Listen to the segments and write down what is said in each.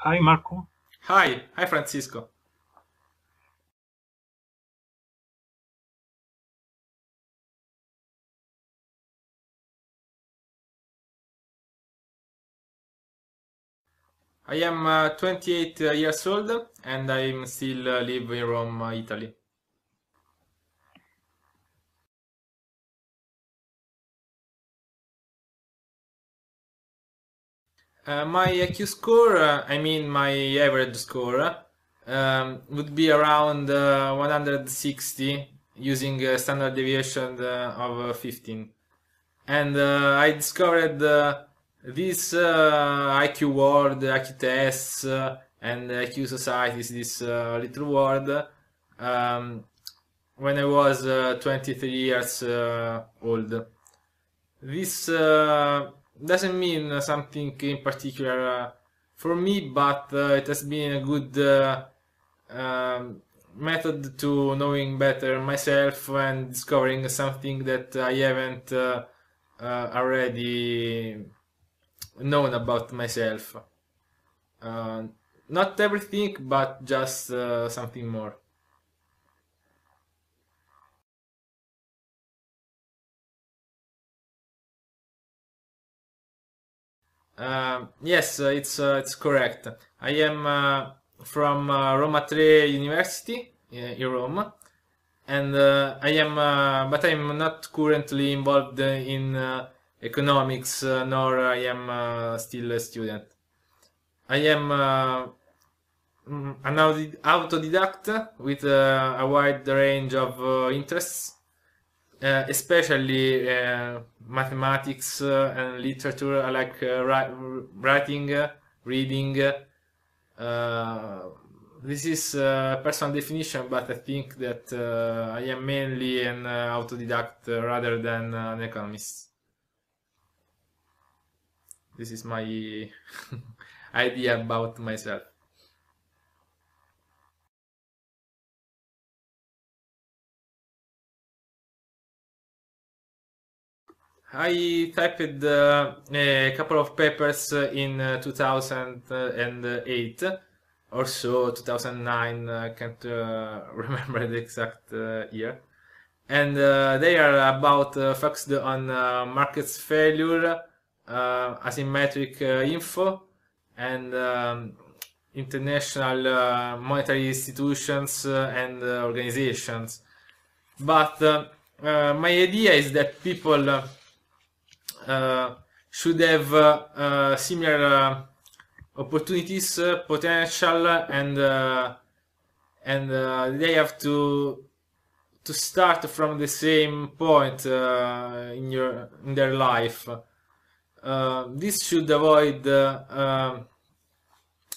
Hi Marco. Hi Francisco. I am 28 years old and I still live in Rome, Italy. My IQ score, I mean my average score, would be around 160 using a standard deviation of 15. And I discovered this IQ world, IQ tests, and IQ societies, this little world, um, when I was 23 years old. This doesn't mean something in particular for me, but it has been a good method to knowing better myself and discovering something that I haven't already known about myself. Uh, Not everything, but just something more. Yes, it's correct. I am from Roma Tre University in Rome, and but I'm not currently involved in economics, nor I am still a student. I am an autodidact with a wide range of interests, especially mathematics and literature. I like writing, reading. Uh, this is a personal definition, but I think that I am mainly an autodidact rather than an economist. This is my idea about myself. I typed a couple of papers in 2008 or so, 2009, I can't remember the exact year. And they are about focused on markets failure, asymmetric info, and international monetary institutions and organizations. But my idea is that people uh, should have similar opportunities, potential, and they have to start from the same point in their life. This should avoid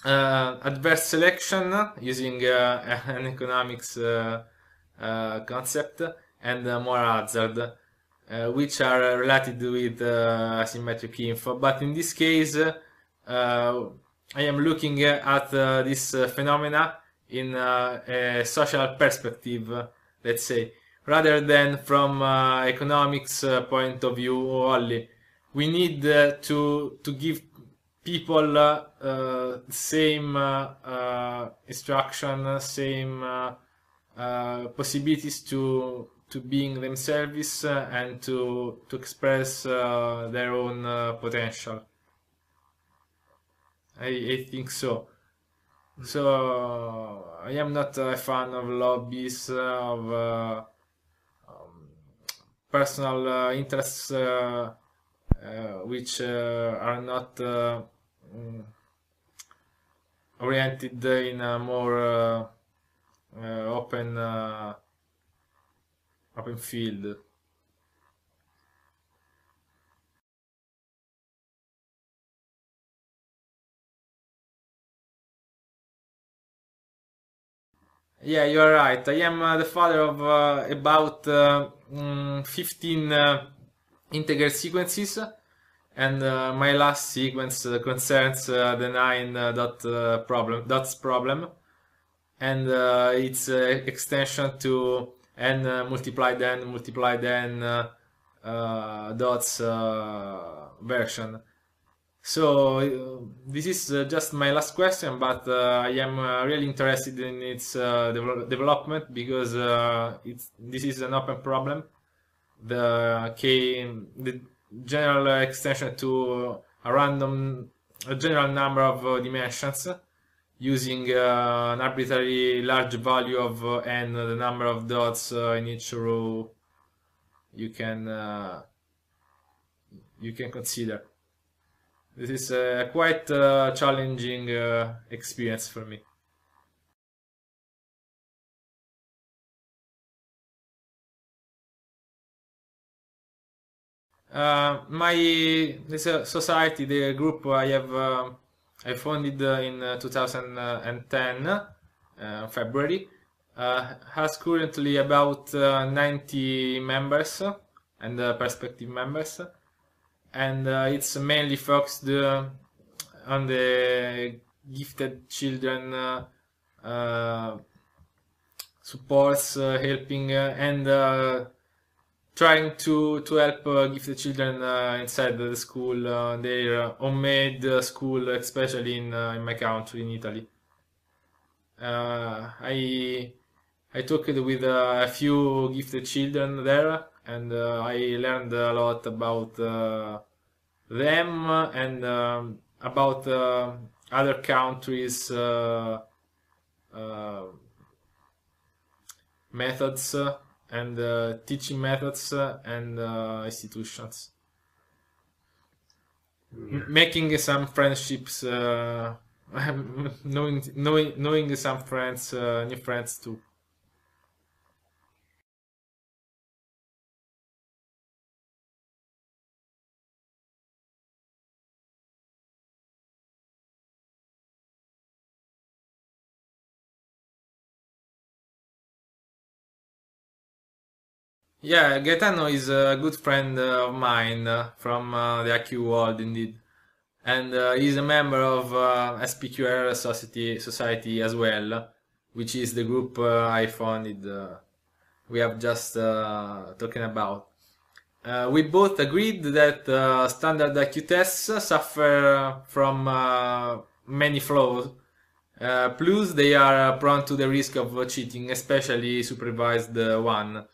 adverse selection using an economics concept and moral hazard, which are related with asymmetric info. But in this case, I am looking at this phenomena in a social perspective, let's say, rather than from economics point of view only. We need to give people same instruction, same possibilities to being themselves and to express their own potential. I think so. So I am not a fan of lobbies, of personal interests which are not oriented in a more open field. Yeah, you are right. I am the father of about 15 integer sequences, and my last sequence concerns the nine dots problem, and its extension to n multiplied n dots version. So this is just my last question, but I am really interested in its development because this is an open problem. The general extension to a general number of dimensions using an arbitrary large value of n, the number of dots in each row you can consider. This is a quite challenging experience for me. My this society, the group I founded in 2010 February, has currently about 90 members and prospective members, and it's mainly focused on the gifted children supports, helping and trying to help gifted children inside the school, their homemade school, especially in my country, in Italy. I talked with a few gifted children there, and I learned a lot about them and about other countries' methods and teaching methods and institutions. Making some friendships, knowing some friends, new friends too. Yeah, Gaetano is a good friend of mine from the IQ world, indeed, and he's a member of SPQR Society as well, which is the group I founded. We have just talking about. We both agreed that standard IQ tests suffer from many flaws. Plus, they are prone to the risk of cheating, especially supervised one.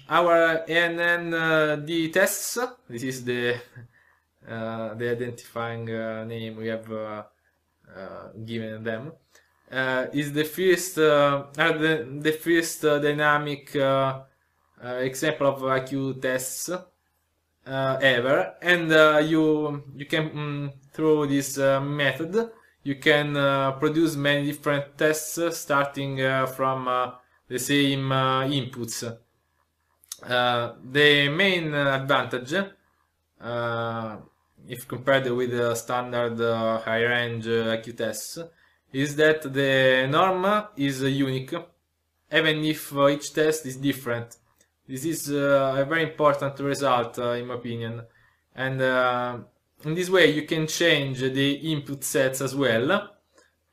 Our ANND tests, this is the identifying name we have given them, is the first the first dynamic example of IQ tests ever, and you can through this method you can produce many different tests starting from the same inputs. The main advantage, if compared with the standard high range IQ tests, is that the norm is unique, even if each test is different. This is a very important result, in my opinion, and in this way you can change the input sets as well,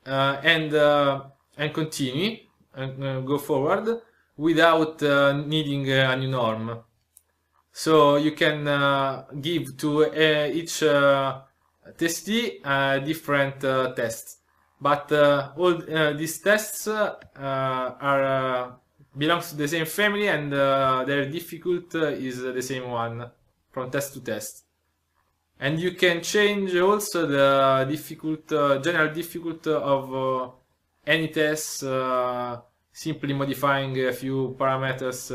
and continue and go forward without needing a new norm. So you can give to each testee a different test, but all these tests are belongs to the same family, and their difficult is the same one from test to test. And you can change also the difficult, general difficult of any test, simply modifying a few parameters.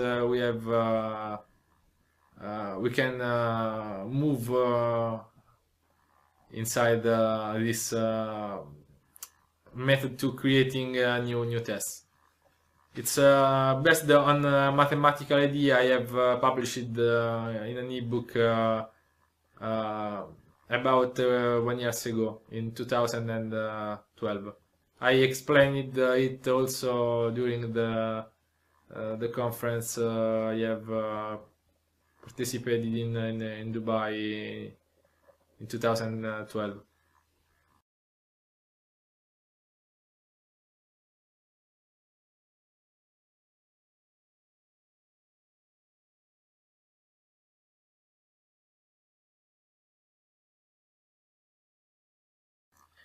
We can move inside this method to creating new tests. It's based on a mathematical idea I have published in an ebook about 1 year ago, in 2012. I explained it also during the conference I have participated in Dubai in 2012.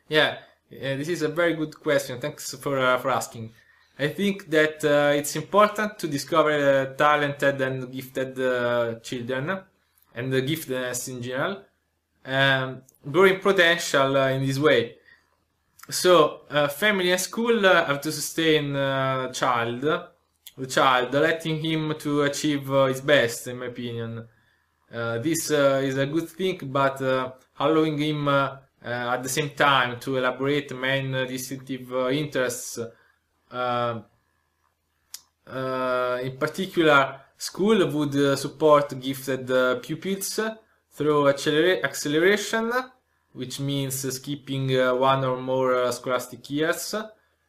Yeah, this is a very good question. Thanks for asking. I think that it's important to discover talented and gifted children and the giftedness in general, growing potential in this way. So, family and school have to sustain the child, letting him to achieve his best, in my opinion. This is a good thing, but allowing him at the same time to elaborate main distinctive interests. Uh, in particular, school would support gifted pupils through acceleration, which means skipping one or more scholastic years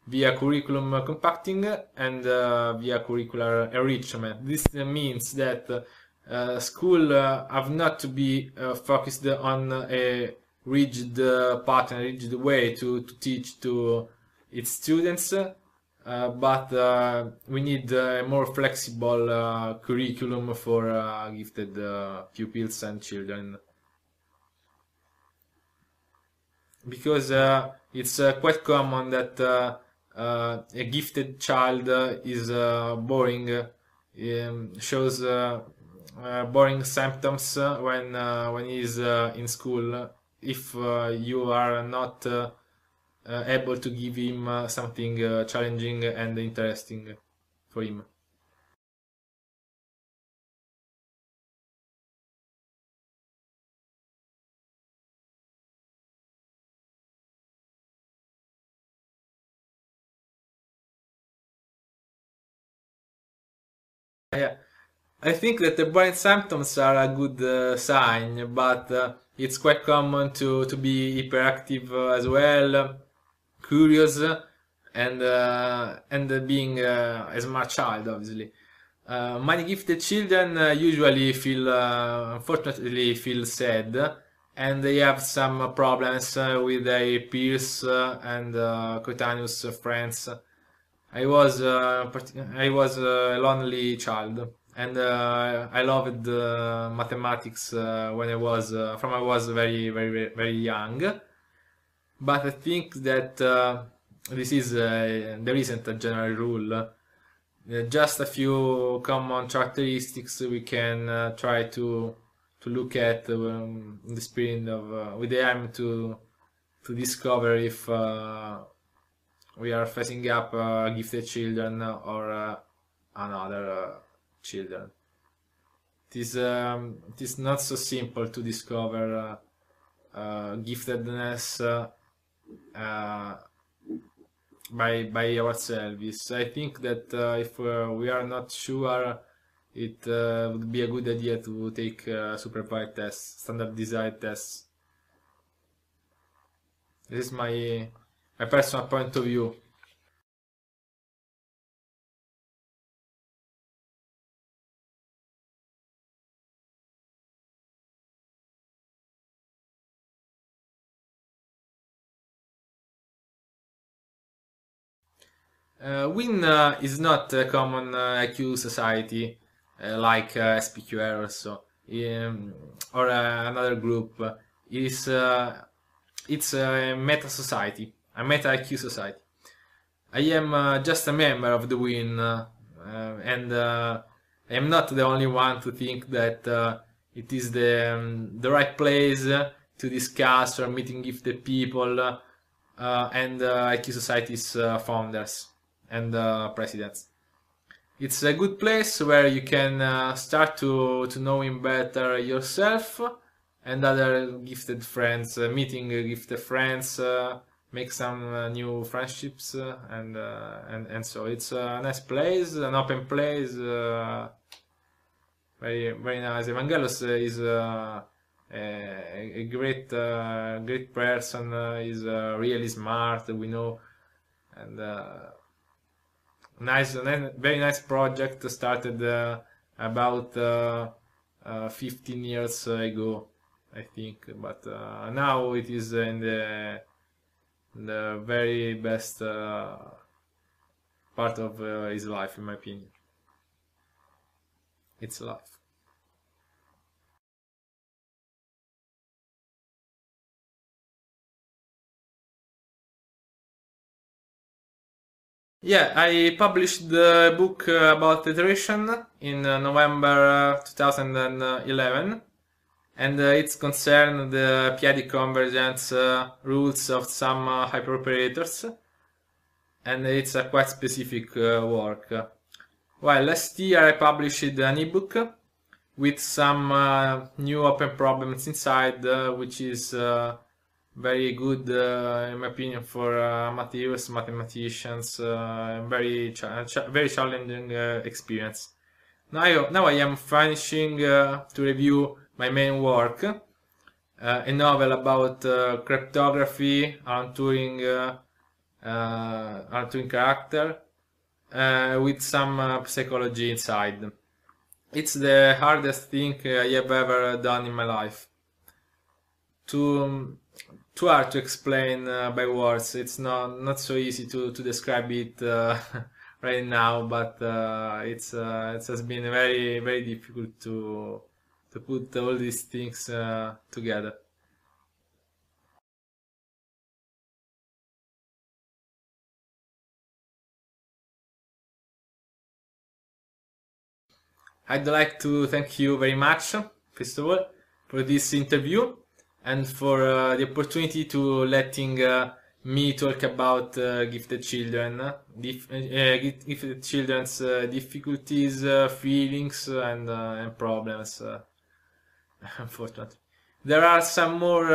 via curriculum compacting and via curricular enrichment. This means that school have not to be focused on a rigid pattern, rigid way to teach to its students, but we need a more flexible curriculum for gifted pupils and children, because it's quite common that a gifted child is boring, shows boring symptoms when he's in school, if you are not able to give him something challenging and interesting for him. Yeah, I think that the brain symptoms are a good sign, but it's quite common to be hyperactive as well, curious, and being a smart child, obviously. Many gifted children usually feel, unfortunately, feel sad, and they have some problems with their peers and coetaneous friends. I was a lonely child, and I loved mathematics when I was very young. But I think that there isn't a general rule. Just a few common characteristics we can try to look at in the spirit of with the aim to discover if we are facing up gifted children or another children. It is not so simple to discover giftedness uh, by ourselves. I think that if we are not sure, it would be a good idea to take supervised tests, standardized tests. This is my personal point of view. Win is not a common IQ society like SPQR or so, or another group. Is It's a meta society, a meta IQ society. I am just a member of the Win, and I am not the only one to think that it is the right place to discuss or meeting gifted people and IQ Society's founders and presidents. It's a good place where you can start to know him better yourself and other gifted friends, meeting gifted friends, make some new friendships, and so it's a nice place, an open place, very nice. Evangelos is a great person. He's really smart. We know, and very nice project started about 15 years ago, I think. But now it is in the very best part of his life, in my opinion. It's life. Yeah, I published the book about iteration in November 2011, and it's concerned the p-adic convergence rules of some hyperoperators, and it's a quite specific work. Well, last year I published an ebook with some new open problems inside, which is very good, in my opinion, for materials, mathematicians. Very challenging experience. Now I am finishing to review my main work, a novel about cryptography, Alan Turing character, with some psychology inside. It's the hardest thing I have ever done in my life. Too, too hard to explain by words. It's not so easy to describe it right now, but it has been very difficult to put all these things together. I'd like to thank you very much, first of all, for this interview and for the opportunity to letting me talk about gifted children, gifted children's difficulties, feelings, and problems. Unfortunately, there are some more.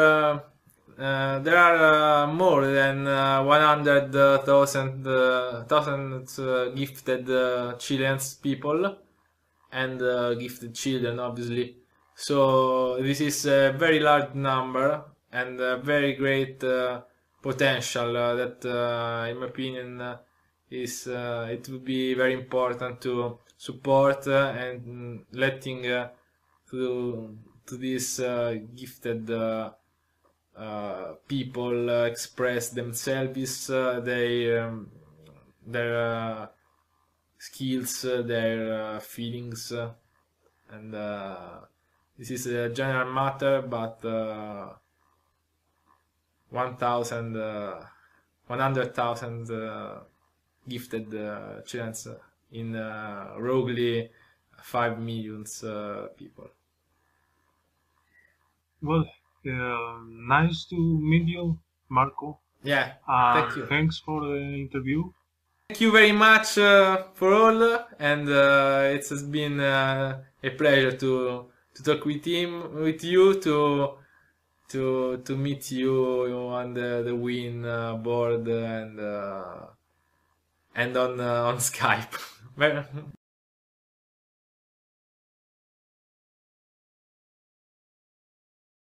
There are more than 100,000 gifted children's people and gifted children, obviously. So this is a very large number and a very great potential that, in my opinion, is it would be very important to support and letting to these gifted people express themselves, their skills, their feelings, and this is a general matter, but 100,000 gifted children in roughly 5 million people. Well, nice to meet you, Marco. Yeah, thank you. Thanks for the interview. Thank you very much for all, and it has been a pleasure to talk with you, to meet you on the Win board and on Skype.